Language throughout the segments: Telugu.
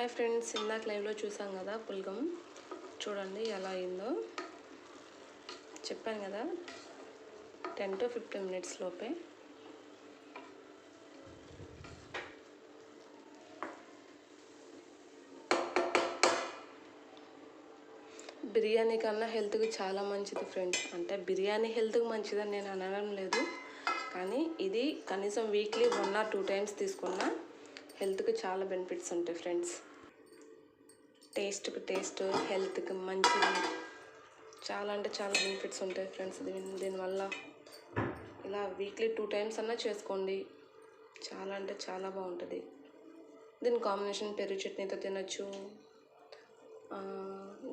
హాయ్ ఫ్రెండ్స్, ఇందాక లైవ్లో చూసాం కదా పులగం. చూడండి ఎలా అయిందో. చెప్పాను కదా 10 to 15 minutes లోపే. బిర్యానీ కన్నా హెల్త్కి చాలా మంచిది ఫ్రెండ్స్. అంటే బిర్యానీ హెల్త్కి మంచిదని నేను అనడం లేదు, కానీ ఇది కనీసం వీక్లీ 1 or 2 times తీసుకున్నా హెల్త్కి చాలా బెనిఫిట్స్ ఉంటాయి ఫ్రెండ్స్. టేస్ట్కి టేస్ట్, హెల్త్కి మంచిది, చాలా అంటే చాలా బెనిఫిట్స్ ఉంటాయి ఫ్రెండ్స్. దీనివల్ల ఇలా వీక్లీ 2 times అన్నా చేసుకోండి, చాలా అంటే చాలా బాగుంటుంది. దీని కాంబినేషన్ పెరుగు చట్నీతో తినచ్చు,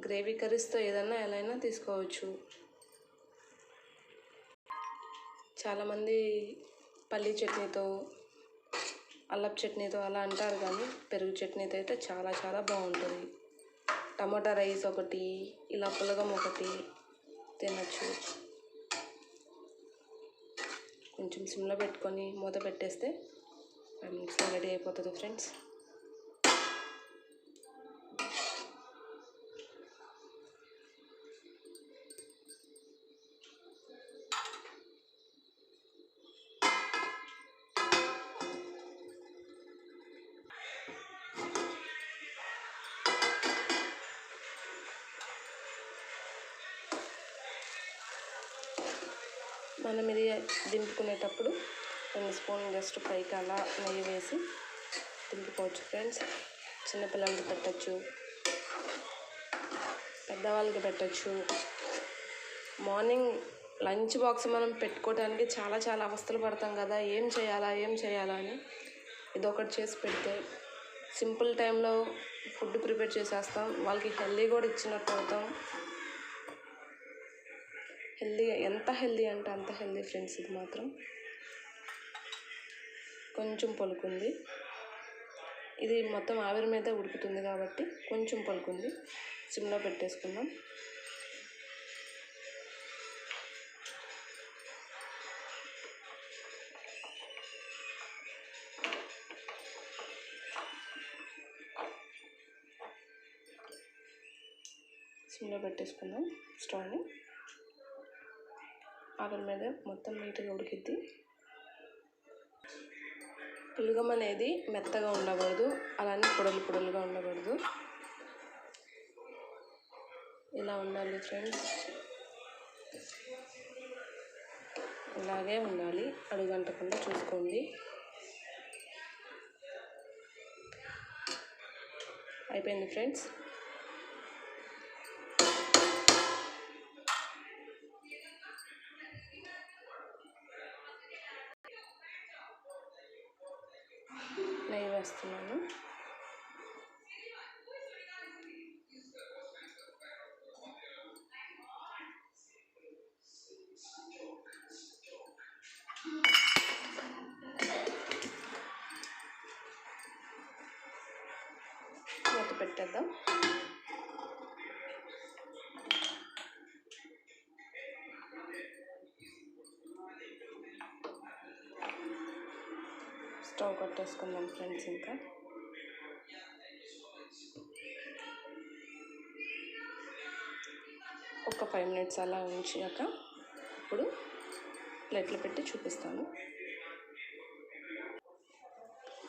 గ్రేవీ కర్రీస్తో ఏదన్నా ఎలా అయినా తీసుకోవచ్చు. చాలామంది పల్లీ చట్నీతో, అల్లపు చట్నీతో అలా అంటారు, కానీ పెరుగు చట్నీతో అయితే చాలా చాలా బాగుంటుంది. టమాటా రైస్ ఒకటి, ఇలా పులగం ఒకటి తినచ్చు. కొంచెం సిమ్లో పెట్టుకొని మూత పెట్టేస్తే 5 minutesలో రెడీ అయిపోతుంది ఫ్రెండ్స్. మనం ఇది దింపుకునేటప్పుడు 2 స్పూన్లు జస్ట్ పైకి అలా నెయ్యి వేసి దింపుకోవచ్చు ఫ్రెండ్స్. చిన్నపిల్లలకి పెట్టచ్చు, పెద్దవాళ్ళకి పెట్టచ్చు. మార్నింగ్ లంచ్ బాక్స్ మనం పెట్టుకోవడానికి చాలా చాలా అవస్థలు పడతాం కదా, ఏం చేయాలా అని. ఇదొకటి చేసి పెడితే సింపుల్ టైంలో ఫుడ్ ప్రిపేర్ చేసేస్తాం, వాళ్ళకి హెల్దీ కూడా ఇచ్చినట్టు అవుతాం. హెల్దీ, ఎంత హెల్దీ అంటే అంత హెల్దీ ఫ్రెండ్స్. ఇది మాత్రం కొంచెం పలుకుంది, ఇది మొత్తం ఆవిరి మీద ఉడుకుతుంది కాబట్టి కొంచెం పలుకుంది. సిమ్లో పెట్టేసుకుందాం. సిమ్లో పెట్టేసుకుందాం స్టవ్ని. ఆవిరి మీద మొత్తం నీట్గా ఉడికిద్ది. పులగం అనేది మెత్తగా ఉండకూడదు, అలానే పొడలుగా ఉండకూడదు, ఇలా ఉండాలి ఫ్రెండ్స్. ఇలాగే ఉండాలి, అడుగంటకుండా చూసుకోండి. అయిపోయింది ఫ్రెండ్స్. నెయ్యి వేస్తున్నాను. మూత పెట్టేద్దాం. స్టవ్ కట్టేసుకుందాం ఫ్రెండ్స్. ఇంకా ఒక 5 minutes అలా ఉంచాక ఇప్పుడు ప్లేట్లో పెట్టి చూపిస్తాను.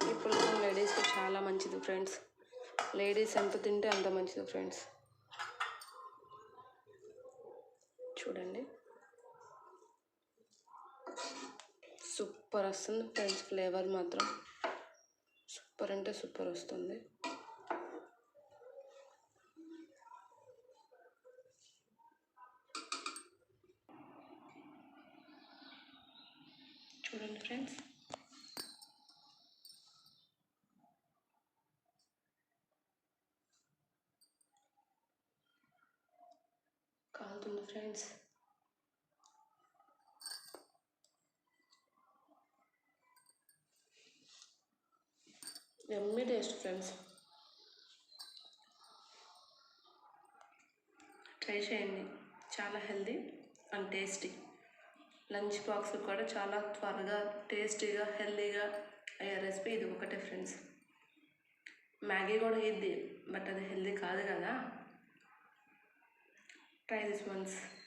ఈ పులగం లేడీస్కి చాలా మంచిది ఫ్రెండ్స్. లేడీస్ ఎంత తింటే అంత మంచిది ఫ్రెండ్స్. చూడండి, సూపర్ వస్తుంది ఫ్రెండ్స్. ఫ్లేవర్ మాత్రం సూపర్ అంటే సూపర్ వస్తుంది. చూడండి ఫ్రెండ్స్, కాలుతుంది ఫ్రెండ్స్. యమ్మీ టేస్ట్ ఫ్రెండ్స్. ట్రై చేయండి, చాలా healthy and tasty. Lunch box కూడా చాలా త్వరగా టేస్టీగా హెల్దీగా అయ్యే రెసిపీ ఇది ఒకటే ఫ్రెండ్స్. మ్యాగీ కూడా ఇది, బట్ అది హెల్దీ కాదు కదా. Try this once.